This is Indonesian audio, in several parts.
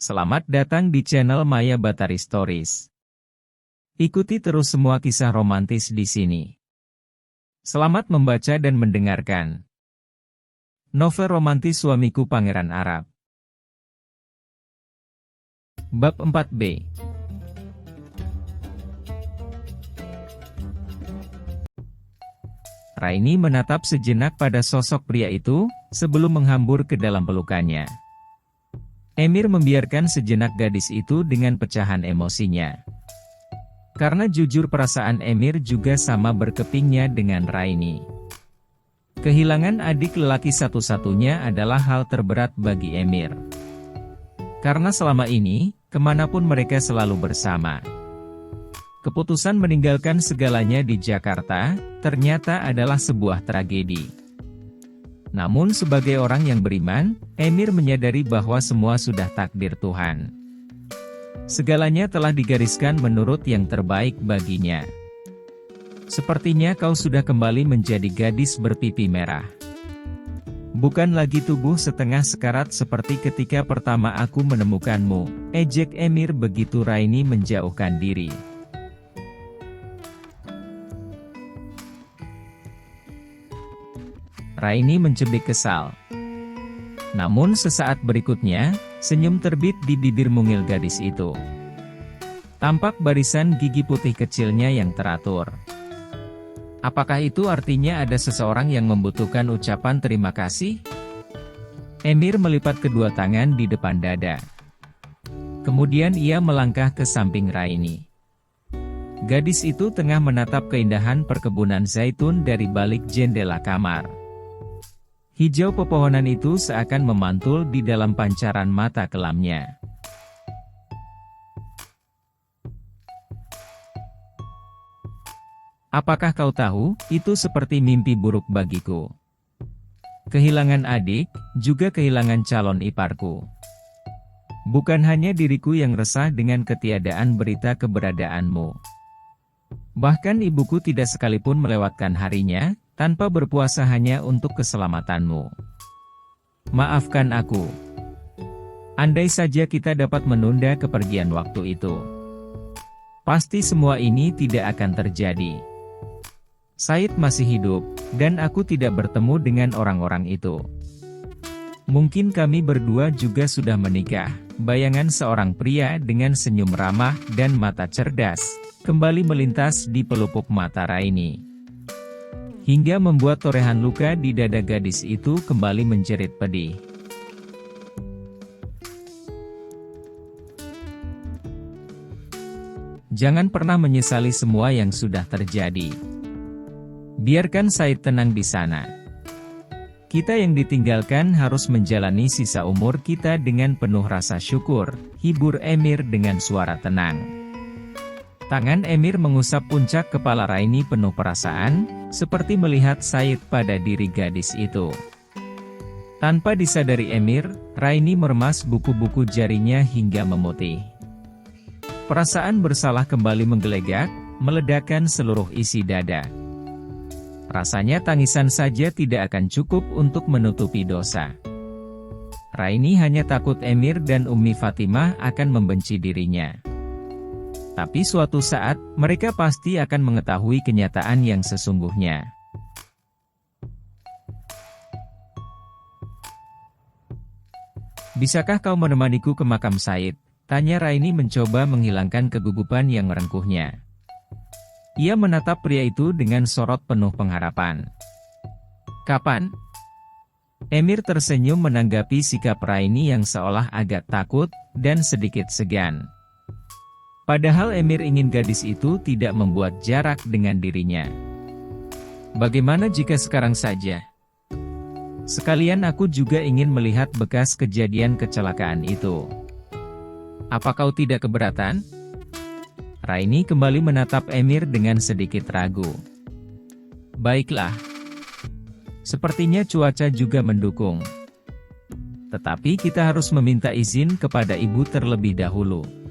Selamat datang di channel Maya Batari Stories. Ikuti terus semua kisah romantis di sini. Selamat membaca dan mendengarkan. Novel romantis Suamiku Pangeran Arab. Bab 4b. Raini menatap sejenak pada sosok pria itu, sebelum menghambur ke dalam pelukannya. Emir membiarkan sejenak gadis itu dengan pecahan emosinya. Karena jujur perasaan Emir juga sama berkepingnya dengan Raini. Kehilangan adik lelaki satu-satunya adalah hal terberat bagi Emir. Karena selama ini, kemanapun mereka selalu bersama. Keputusan meninggalkan segalanya di Jakarta, ternyata adalah sebuah tragedi. Namun sebagai orang yang beriman, Emir menyadari bahwa semua sudah takdir Tuhan. Segalanya telah digariskan menurut yang terbaik baginya. Sepertinya kau sudah kembali menjadi gadis berpipi merah. Bukan lagi tubuh setengah sekarat seperti ketika pertama aku menemukanmu, ejek Emir begitu Raini menjauhkan diri. Raini mencibik kesal. Namun sesaat berikutnya, senyum terbit di bibir mungil gadis itu. Tampak barisan gigi putih kecilnya yang teratur. Apakah itu artinya ada seseorang yang membutuhkan ucapan terima kasih? Emir melipat kedua tangan di depan dada. Kemudian ia melangkah ke samping Raini. Gadis itu tengah menatap keindahan perkebunan zaitun dari balik jendela kamar. Hijau pepohonan itu seakan memantul di dalam pancaran mata kelamnya. Apakah kau tahu, itu seperti mimpi buruk bagiku. Kehilangan adik, juga kehilangan calon iparku. Bukan hanya diriku yang resah dengan ketiadaan berita keberadaanmu. Bahkan ibuku tidak sekalipun melewatkan harinya, tanpa berpuasa hanya untuk keselamatanmu. Maafkan aku. Andai saja kita dapat menunda kepergian waktu itu. Pasti semua ini tidak akan terjadi. Said masih hidup, dan aku tidak bertemu dengan orang-orang itu. Mungkin kami berdua juga sudah menikah. Bayangan seorang pria dengan senyum ramah dan mata cerdas, kembali melintas di pelupuk mata Raini. Hingga membuat torehan luka di dada gadis itu kembali menjerit pedih. Jangan pernah menyesali semua yang sudah terjadi. Biarkan Said tenang di sana. Kita yang ditinggalkan harus menjalani sisa umur kita dengan penuh rasa syukur, hibur Emir dengan suara tenang. Tangan Emir mengusap puncak kepala Raini penuh perasaan, seperti melihat Said pada diri gadis itu. Tanpa disadari Emir, Raini meremas buku-buku jarinya hingga memutih. Perasaan bersalah kembali menggelegak, meledakkan seluruh isi dada. Rasanya tangisan saja tidak akan cukup untuk menutupi dosa. Raini hanya takut Emir dan Ummi Fatimah akan membenci dirinya. Tapi suatu saat, mereka pasti akan mengetahui kenyataan yang sesungguhnya. Bisakah kau menemaniku ke makam Said? Tanya Raini mencoba menghilangkan kegugupan yang merengkuhnya. Ia menatap pria itu dengan sorot penuh pengharapan. Kapan? Emir tersenyum menanggapi sikap Raini yang seolah agak takut, dan sedikit segan. Padahal Emir ingin gadis itu tidak membuat jarak dengan dirinya. Bagaimana jika sekarang saja? Sekalian aku juga ingin melihat bekas kejadian kecelakaan itu. Apa kau tidak keberatan? Raini kembali menatap Emir dengan sedikit ragu. Baiklah. Sepertinya cuaca juga mendukung. Tetapi kita harus meminta izin kepada ibu terlebih dahulu.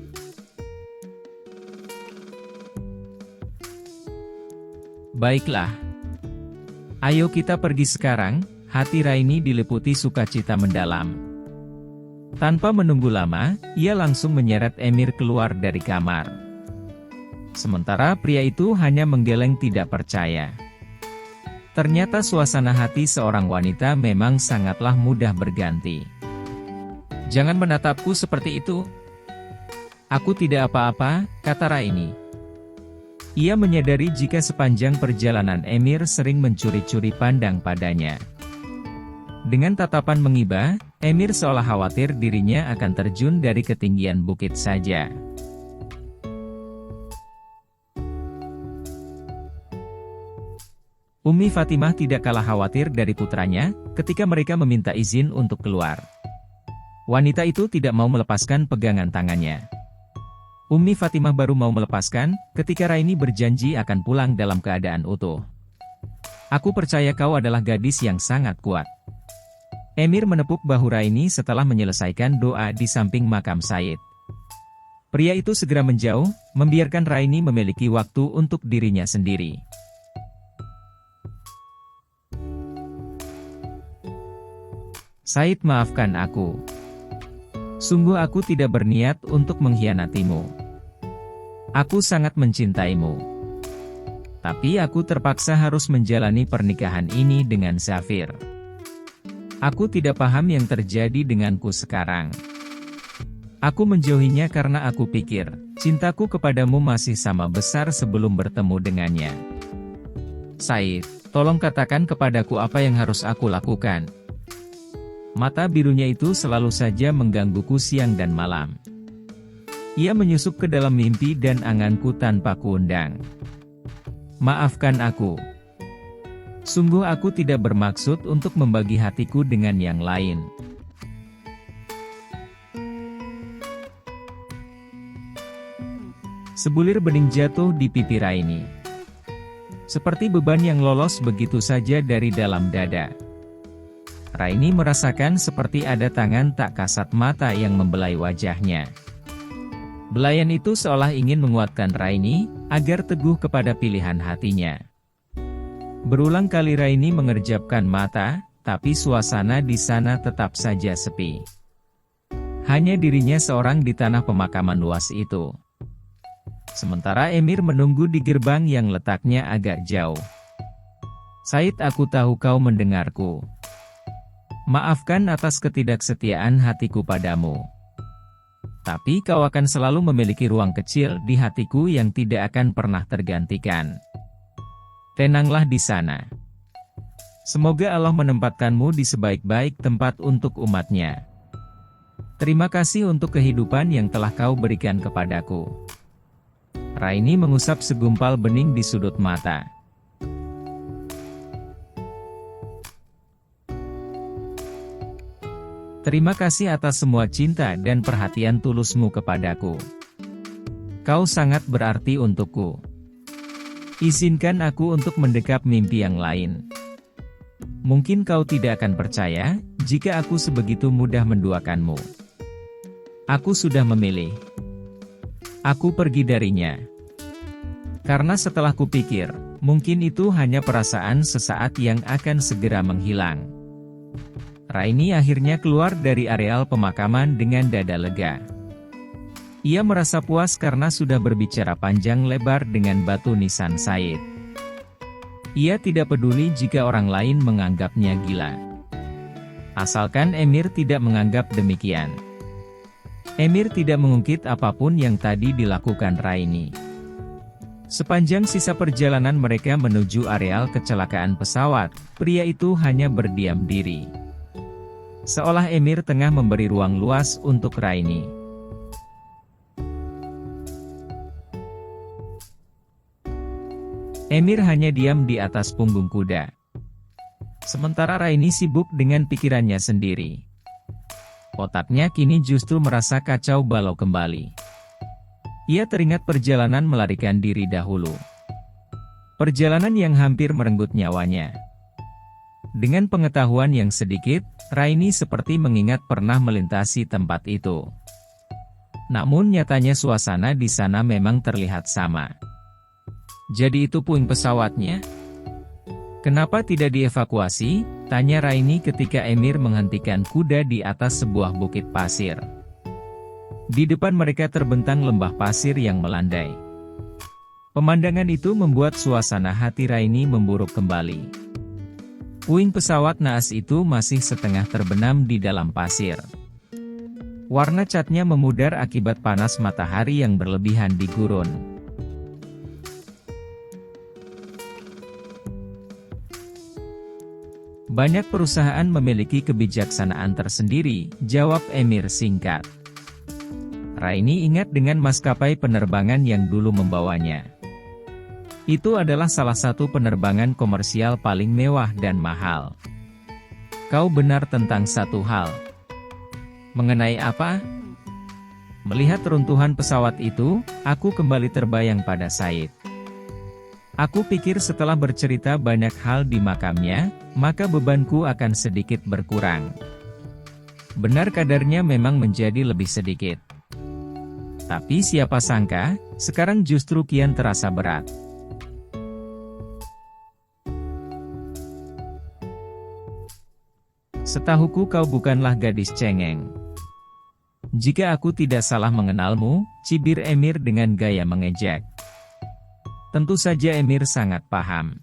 Baiklah. Ayo kita pergi sekarang. Hati Raini diliputi sukacita mendalam. Tanpa menunggu lama, ia langsung menyeret Emir keluar dari kamar. Sementara pria itu hanya menggeleng tidak percaya. Ternyata suasana hati seorang wanita memang sangatlah mudah berganti. "Jangan menatapku seperti itu. Aku tidak apa-apa," kata Raini. Ia menyadari jika sepanjang perjalanan Emir sering mencuri-curi pandang padanya. Dengan tatapan mengiba, Emir seolah khawatir dirinya akan terjun dari ketinggian bukit saja. Ummi Fatimah tidak kalah khawatir dari putranya, ketika mereka meminta izin untuk keluar. Wanita itu tidak mau melepaskan pegangan tangannya. Ummi Fatimah baru mau melepaskan, ketika Raini berjanji akan pulang dalam keadaan utuh. "Aku percaya kau adalah gadis yang sangat kuat." Emir menepuk bahu Raini setelah menyelesaikan doa di samping makam Said. Pria itu segera menjauh, membiarkan Raini memiliki waktu untuk dirinya sendiri. "Said, maafkan aku. Sungguh aku tidak berniat untuk mengkhianatimu. Aku sangat mencintaimu. Tapi aku terpaksa harus menjalani pernikahan ini dengan Zafir. Aku tidak paham yang terjadi denganku sekarang. Aku menjauhinya karena aku pikir, cintaku kepadamu masih sama besar sebelum bertemu dengannya. Said, tolong katakan kepadaku apa yang harus aku lakukan." Mata birunya itu selalu saja menggangguku siang dan malam. Ia menyusup ke dalam mimpi dan anganku tanpa kuundang. "Maafkan aku. Sungguh aku tidak bermaksud untuk membagi hatiku dengan yang lain." Sebulir bening jatuh di pipi Raini. Seperti beban yang lolos begitu saja dari dalam dada. Raini merasakan seperti ada tangan tak kasat mata yang membelai wajahnya. Belayan itu seolah ingin menguatkan Raini, agar teguh kepada pilihan hatinya. Berulang kali Raini mengerjapkan mata, tapi suasana di sana tetap saja sepi. Hanya dirinya seorang di tanah pemakaman luas itu. Sementara Emir menunggu di gerbang yang letaknya agak jauh. "Said, aku tahu kau mendengarku. Maafkan atas ketidaksetiaan hatiku padamu. Tapi kau akan selalu memiliki ruang kecil di hatiku yang tidak akan pernah tergantikan. Tenanglah di sana. Semoga Allah menempatkanmu di sebaik-baik tempat untuk umatnya. Terima kasih untuk kehidupan yang telah kau berikan kepadaku." Raini mengusap segumpal bening di sudut mata. "Terima kasih atas semua cinta dan perhatian tulusmu kepadaku. Kau sangat berarti untukku. Izinkan aku untuk mendekap mimpi yang lain. Mungkin kau tidak akan percaya, jika aku sebegitu mudah menduakanmu. Aku sudah memilih. Aku pergi darinya. Karena setelah kupikir, mungkin itu hanya perasaan sesaat yang akan segera menghilang." Raini akhirnya keluar dari areal pemakaman dengan dada lega. Ia merasa puas karena sudah berbicara panjang lebar dengan batu nisan Said. Ia tidak peduli jika orang lain menganggapnya gila. Asalkan Emir tidak menganggap demikian. Emir tidak mengungkit apapun yang tadi dilakukan Raini. Sepanjang sisa perjalanan mereka menuju areal kecelakaan pesawat, pria itu hanya berdiam diri. Seolah Emir tengah memberi ruang luas untuk Raini. Emir hanya diam di atas punggung kuda. Sementara Raini sibuk dengan pikirannya sendiri. Otaknya kini justru merasa kacau balau kembali. Ia teringat perjalanan melarikan diri dahulu. Perjalanan yang hampir merenggut nyawanya. Dengan pengetahuan yang sedikit, Raini seperti mengingat pernah melintasi tempat itu. Namun nyatanya suasana di sana memang terlihat sama. Jadi itu puing pesawatnya? Kenapa tidak dievakuasi? Tanya Raini ketika Emir menghentikan kuda di atas sebuah bukit pasir. Di depan mereka terbentang lembah pasir yang melandai. Pemandangan itu membuat suasana hati Raini memburuk kembali. Puing pesawat naas itu masih setengah terbenam di dalam pasir. Warna catnya memudar akibat panas matahari yang berlebihan di gurun. Banyak perusahaan memiliki kebijaksanaan tersendiri, jawab Emir singkat. Raini ingat dengan maskapai penerbangan yang dulu membawanya. Itu adalah salah satu penerbangan komersial paling mewah dan mahal. Kau benar tentang satu hal. Mengenai apa? Melihat runtuhan pesawat itu, aku kembali terbayang pada Said. Aku pikir setelah bercerita banyak hal di makamnya, maka bebanku akan sedikit berkurang. Benar kadarnya memang menjadi lebih sedikit. Tapi siapa sangka, sekarang justru kian terasa berat. Setahuku kau bukanlah gadis cengeng. Jika aku tidak salah mengenalmu, cibir Emir dengan gaya mengejek. Tentu saja Emir sangat paham.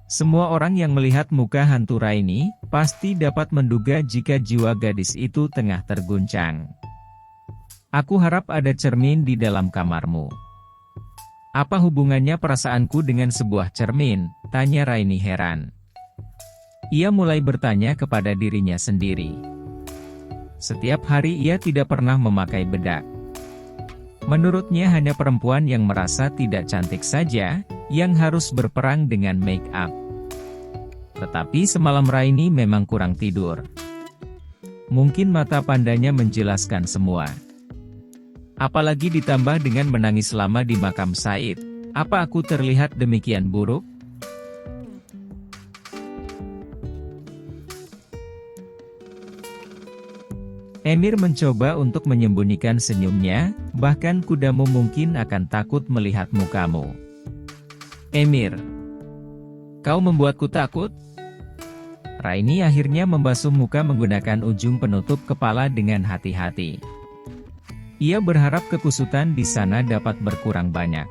Semua orang yang melihat muka hantu Raini, pasti dapat menduga jika jiwa gadis itu tengah terguncang. Aku harap ada cermin di dalam kamarmu. Apa hubungannya perasaanku dengan sebuah cermin? Tanya Raini heran. Ia mulai bertanya kepada dirinya sendiri. Setiap hari ia tidak pernah memakai bedak. Menurutnya hanya perempuan yang merasa tidak cantik saja, yang harus berperang dengan make up. Tetapi semalam Raini memang kurang tidur. Mungkin mata pandanya menjelaskan semua. Apalagi ditambah dengan menangis lama di makam Said. Apa aku terlihat demikian buruk? Emir mencoba untuk menyembunyikan senyumnya, bahkan kudamu mungkin akan takut melihat mukamu. Emir, kau membuatku takut? Raini akhirnya membasuh muka menggunakan ujung penutup kepala dengan hati-hati. Ia berharap kekusutan di sana dapat berkurang banyak.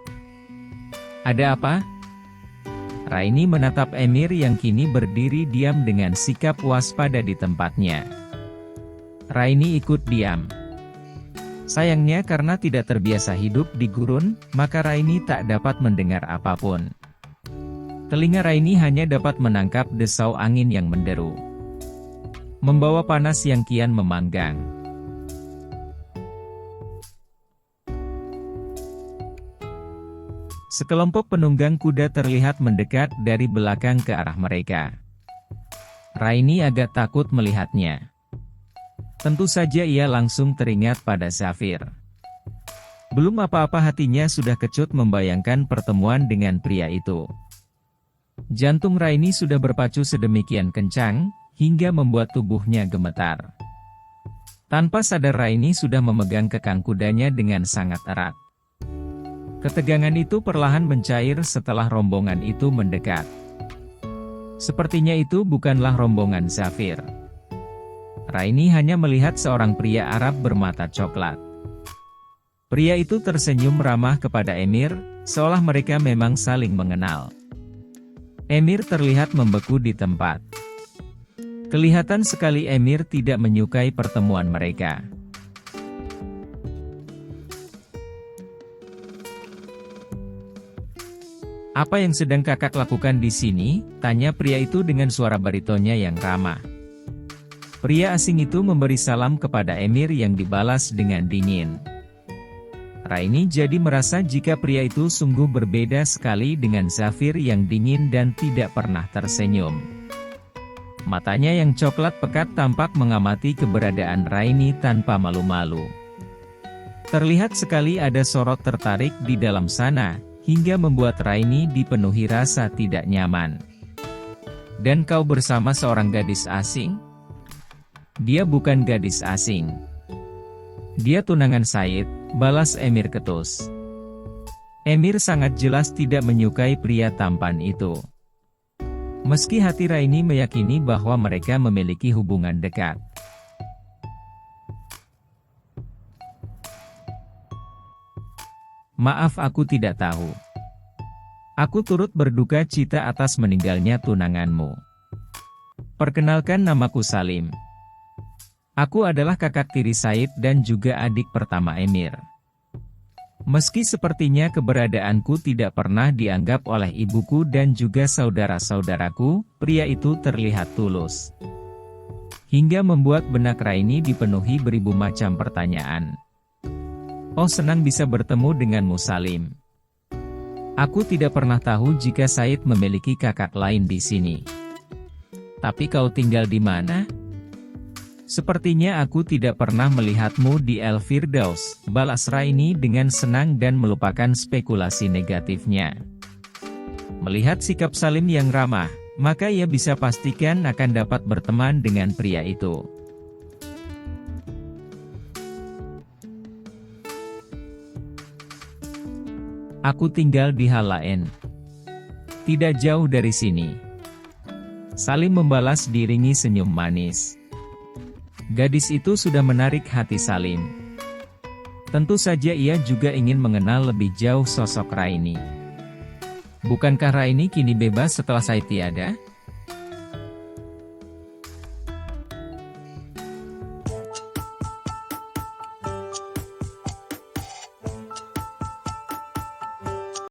Ada apa? Raini menatap Emir yang kini berdiri diam dengan sikap waspada di tempatnya. Raini ikut diam. Sayangnya karena tidak terbiasa hidup di gurun, maka Raini tak dapat mendengar apapun. Telinga Raini hanya dapat menangkap desau angin yang menderu, membawa panas yang kian memanggang. Sekelompok penunggang kuda terlihat mendekat dari belakang ke arah mereka. Raini agak takut melihatnya. Tentu saja ia langsung teringat pada Zafir. Belum apa-apa hatinya sudah kecut membayangkan pertemuan dengan pria itu. Jantung Raini sudah berpacu sedemikian kencang, hingga membuat tubuhnya gemetar. Tanpa sadar Raini sudah memegang kekang kudanya dengan sangat erat. Ketegangan itu perlahan mencair setelah rombongan itu mendekat. Sepertinya itu bukanlah rombongan Zafir. Raini hanya melihat seorang pria Arab bermata coklat. Pria itu tersenyum ramah kepada Emir, seolah mereka memang saling mengenal. Emir terlihat membeku di tempat. Kelihatan sekali Emir tidak menyukai pertemuan mereka. Apa yang sedang kakak lakukan di sini? Tanya pria itu dengan suara baritonnya yang ramah. Pria asing itu memberi salam kepada Emir yang dibalas dengan dingin. Raini jadi merasa jika pria itu sungguh berbeda sekali dengan Zafir yang dingin dan tidak pernah tersenyum. Matanya yang coklat pekat tampak mengamati keberadaan Raini tanpa malu-malu. Terlihat sekali ada sorot tertarik di dalam sana, hingga membuat Raini dipenuhi rasa tidak nyaman. Dan kau bersama seorang gadis asing? Dia bukan gadis asing. Dia tunangan Said, balas Emir ketus. Emir sangat jelas tidak menyukai pria tampan itu. Meski hati Raini meyakini bahwa mereka memiliki hubungan dekat. Maaf, aku tidak tahu. Aku turut berduka cita atas meninggalnya tunanganmu. Perkenalkan, namaku Salim. Aku adalah kakak tiri Said dan juga adik pertama Emir. Meski sepertinya keberadaanku tidak pernah dianggap oleh ibuku dan juga saudara-saudaraku, pria itu terlihat tulus. Hingga membuat benak Raini dipenuhi beribu macam pertanyaan. Oh, senang bisa bertemu denganmu, Salim. Aku tidak pernah tahu jika Said memiliki kakak lain di sini. Tapi kau tinggal di mana? Sepertinya aku tidak pernah melihatmu di El Firdaus, balas Raini dengan senang dan melupakan spekulasi negatifnya. Melihat sikap Salim yang ramah, maka ia bisa pastikan akan dapat berteman dengan pria itu. Aku tinggal di Halaen. Tidak jauh dari sini. Salim membalas diiringi senyum manis. Gadis itu sudah menarik hati Salim. Tentu saja ia juga ingin mengenal lebih jauh sosok Raini. Bukankah Raini kini bebas setelah Said tiada?